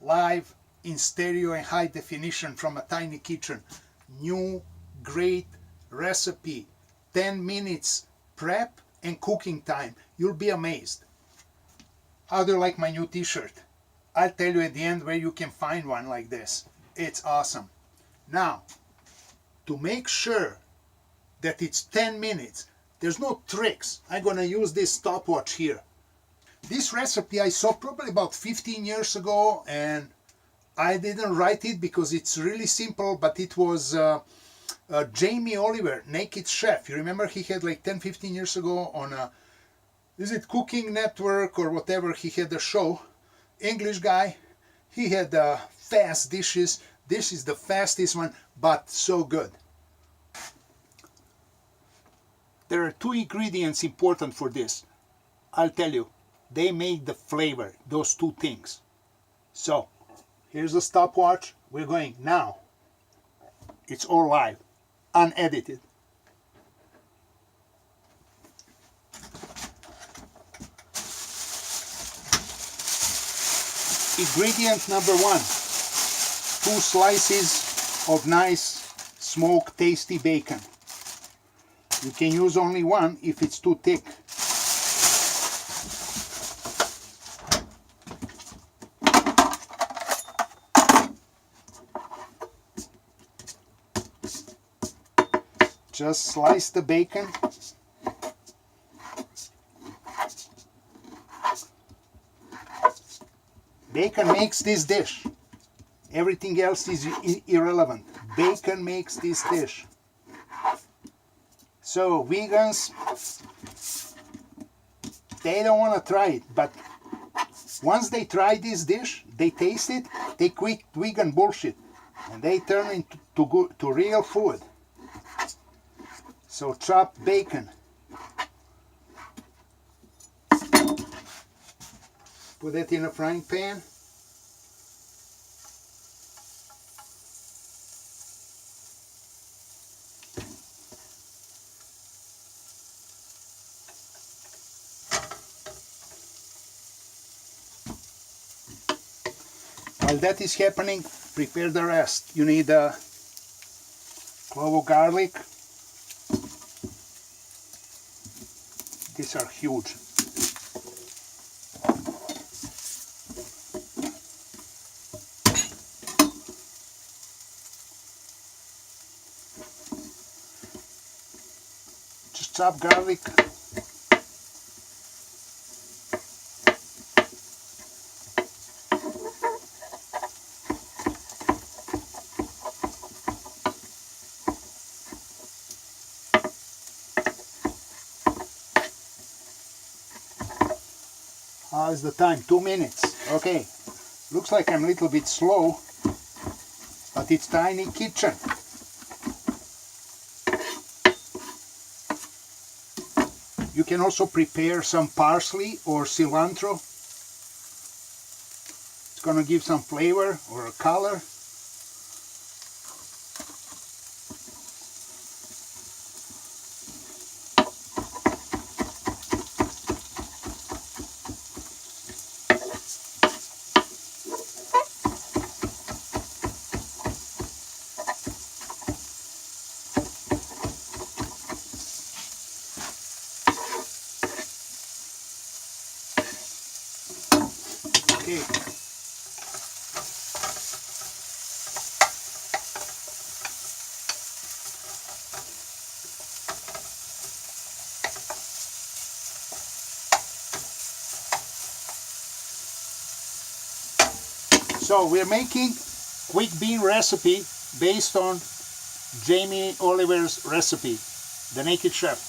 live in stereo and high definition from a tiny kitchen. New, great recipe. 10 minutes prep and cooking time. You'll be amazed. How do you like my new t-shirt? I'll tell you at the end where you can find one like this. It's awesome. Now, to make sure that it's 10 minutes, there's no tricks. I'm gonna use this stopwatch here. This recipe I saw probably about 15 years ago, and I didn't write it because it's really simple, but it was Jamie Oliver, Naked Chef. You remember he had like 10-15 years ago on is it Cooking Network or whatever, he had a show. English guy. He had fast dishes. This is the fastest one, but so good. There are two ingredients important for this. I'll tell you, they make the flavor, those two things. So, here's the stopwatch. We're going now. It's all live, unedited. Ingredient number 1, 2 slices of nice smoked tasty bacon. You can use only one if it's too thick. Just slice the bacon. Bacon makes this dish. Everything else is irrelevant. Bacon makes this dish. So vegans, they don't want to try it, but once they try this dish, they taste it, they quit vegan bullshit, and they turn into real food. So chopped bacon. Put it in a frying pan. While that is happening, prepare the rest. You need a clove of garlic. These are huge. Just chop garlic. How's the time? 2 minutes. Okay. Looks like I'm a little bit slow, but it's tiny kitchen. You can also prepare some parsley or cilantro. It's gonna give some flavor or a color. Okay. So we're making quick bean recipe based on Jamie Oliver's recipe, the Naked Chef.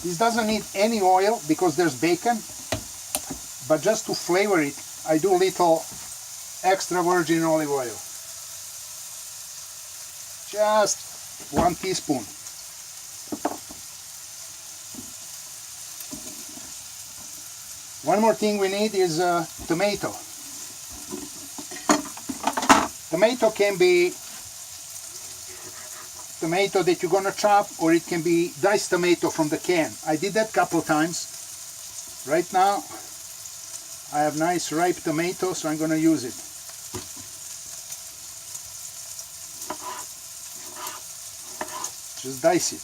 This doesn't need any oil because there's bacon, but just to flavor it, I do little extra virgin olive oil. Just 1 teaspoon. One more thing we need is tomato. Tomato can be tomato that you're gonna chop, or it can be diced tomato from the can. I did that a couple times. Right now I have nice ripe tomato, so I'm gonna use it. Just dice it.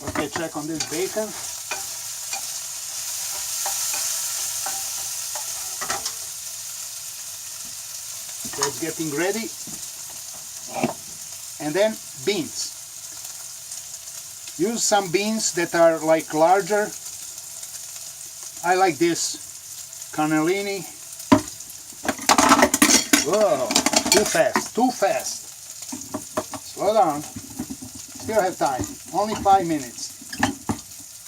Okay, check on this bacon. So it's getting ready. And then beans. Use some beans that are like larger. I like this cannellini. Whoa, too fast, too fast. Slow down. Still have time. Only 5 minutes.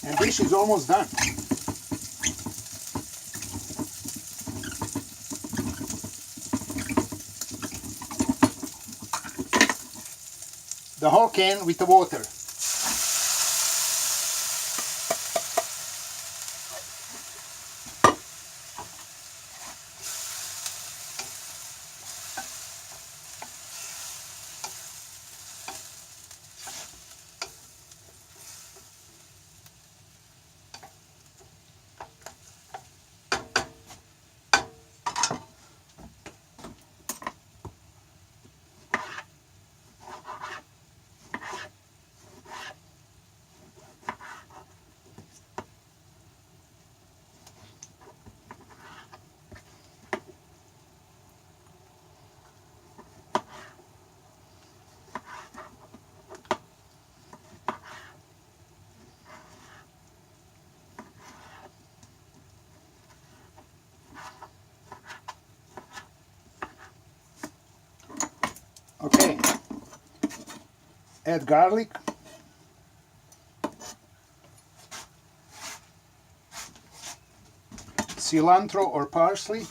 And dish is almost done. The whole can with the water. Okay, add garlic, cilantro or parsley,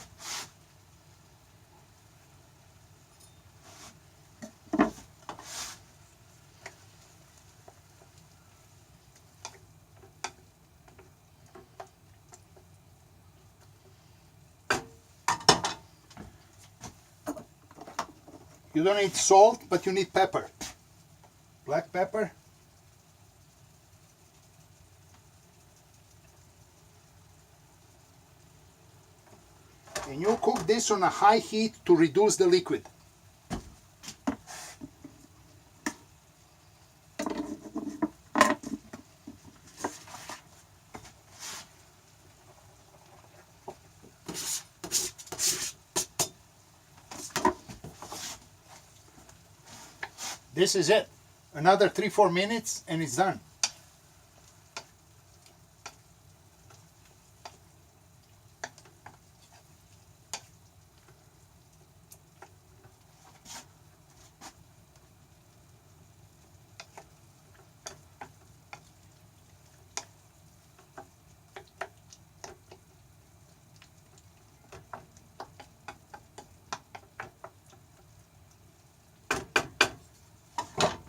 you don't need salt, but you need pepper, black pepper, and you cook this on a high heat to reduce the liquid. This is it. Another 3-4 minutes and it's done.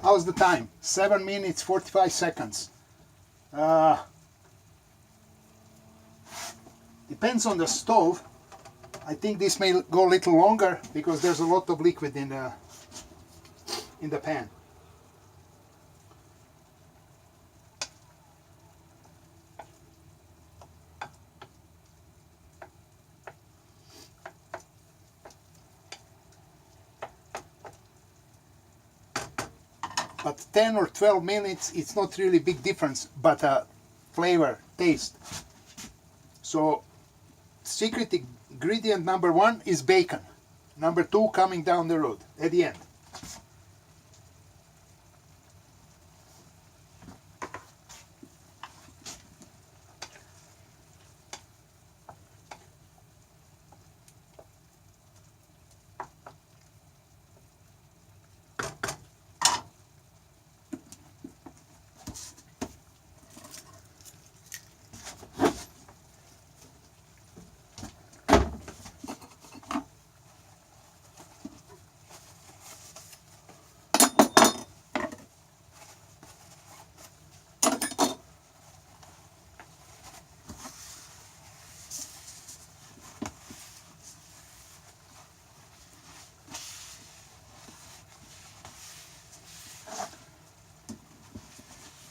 How's the time? 7 minutes 45 seconds. Depends on the stove. I think this may go a little longer because there's a lot of liquid in the pan. But 10 or 12 minutes, it's not really big difference, but flavor, taste. So, secret ingredient number 1 is bacon. Number 2 coming down the road, at the end.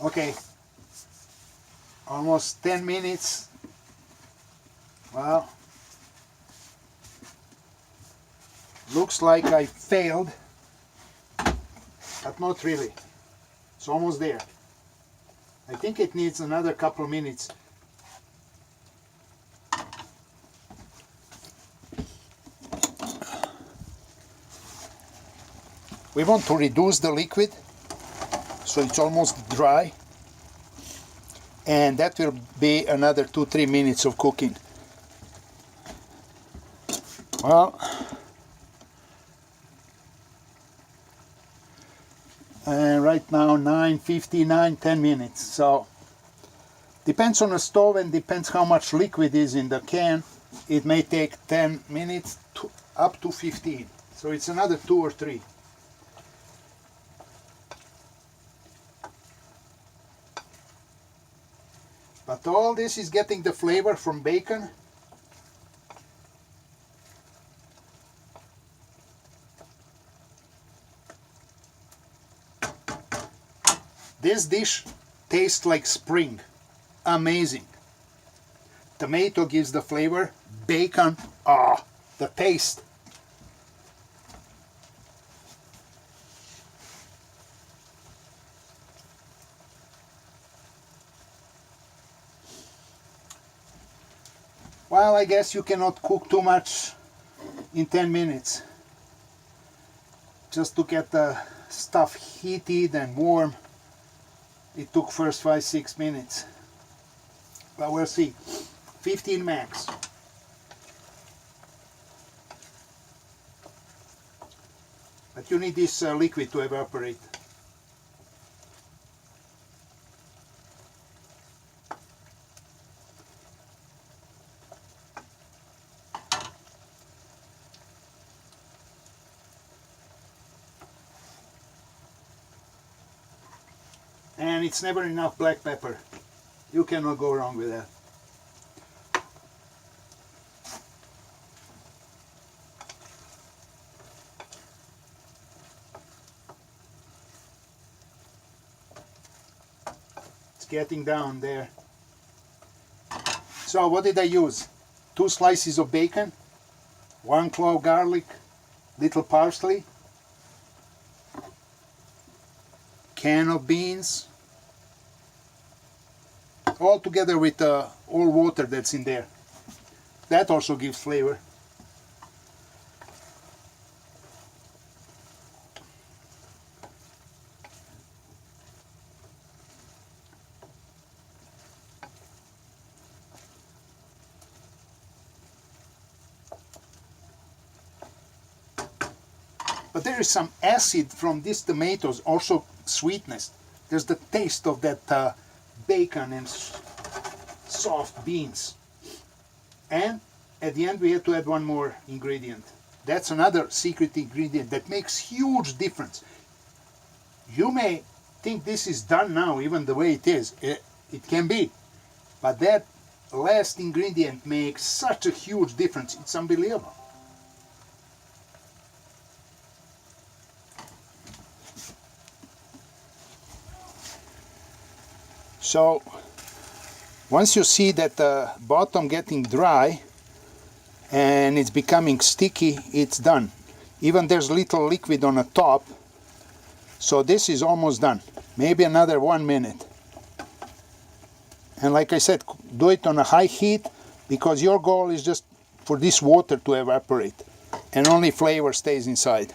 Okay, almost 10 minutes. Well, looks like I failed, but not really. It's almost there. I think it needs another couple of minutes. We want to reduce the liquid so it's almost dry, and that will be another 2-3 minutes of cooking. Well, and right now 9:59, 10 minutes. So depends on the stove and depends how much liquid is in the can. It may take 10 minutes to up to 15. So it's another 2 or 3. But all this is getting the flavor from bacon. This dish tastes like spring. Amazing. Tomato gives the flavor. Bacon, the taste. Well, I guess you cannot cook too much in 10 minutes. Just to get the stuff heated and warm, it took first 5-6 minutes. But we'll see. 15 max. But you need this liquid to evaporate. And it's never enough black pepper. You cannot go wrong with that. It's getting down there. So what did I use? 2 slices of bacon, 1 clove garlic, little parsley, can of beans, all together with all water that's in there. That also gives flavor. But there is some acid from these tomatoes, also sweetness. There's the taste of that bacon and soft beans. And at the end we have to add one more ingredient. That's another secret ingredient that makes huge difference. You may think this is done now, even the way it is. It can be. But that last ingredient makes such a huge difference. It's unbelievable. So once you see that the bottom getting dry and it's becoming sticky, it's done. Even there's little liquid on the top, so this is almost done. Maybe another 1 minute. And like I said, do it on a high heat, because your goal is just for this water to evaporate and only flavor stays inside.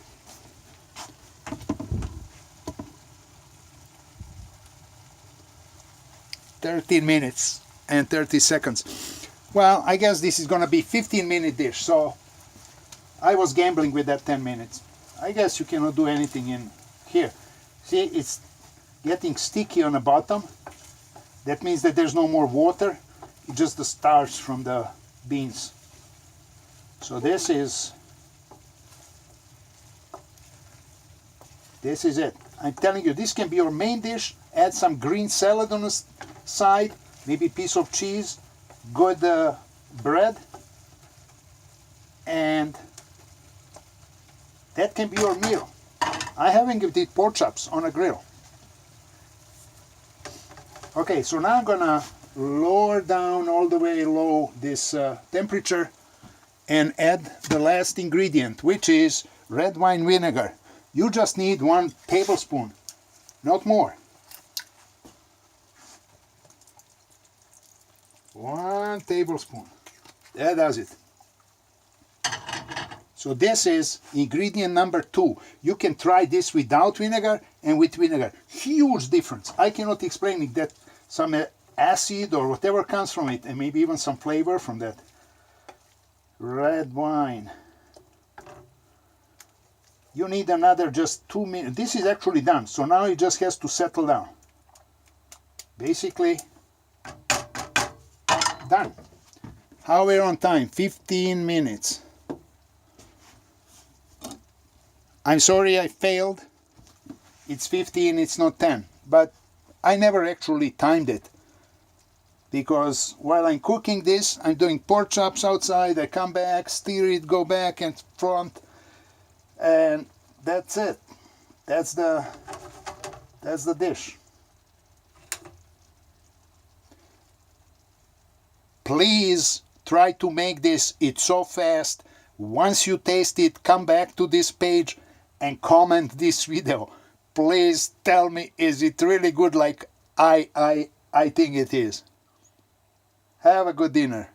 "13 minutes and 30 seconds. Well, I guess this is gonna be 15-minute dish, so I was gambling with that 10 minutes. I guess you cannot do anything in here. See, it's getting sticky on the bottom. That means that there's no more water. It's just the starch from the beans. So this is it. I'm telling you, this can be your main dish. Add some green salad on the side, maybe a piece of cheese, good bread, and that can be your meal. I haven't given it pork chops on a grill. Okay, so now I'm gonna lower down all the way low this temperature and add the last ingredient, which is red wine vinegar. You just need 1 tablespoon, not more. 1 tablespoon. That does it. So this is ingredient number 2. You can try this without vinegar and with vinegar. Huge difference. I cannot explain it, that some acid or whatever comes from it, and maybe even some flavor from that. Red wine. You need another just 2 minutes. This is actually done, so now it just has to settle down. Basically, done. How we're on time? 15 minutes. I'm sorry I failed. It's 15, it's not 10. But I never actually timed it. Because while I'm cooking this, I'm doing pork chops outside, I come back, stir it, go back and front, and that's it. That's the dish. Please try to make this. It's so fast. Once you taste it, come back to this page and comment this video. Please tell me, is it really good like I think it is. Have a good dinner.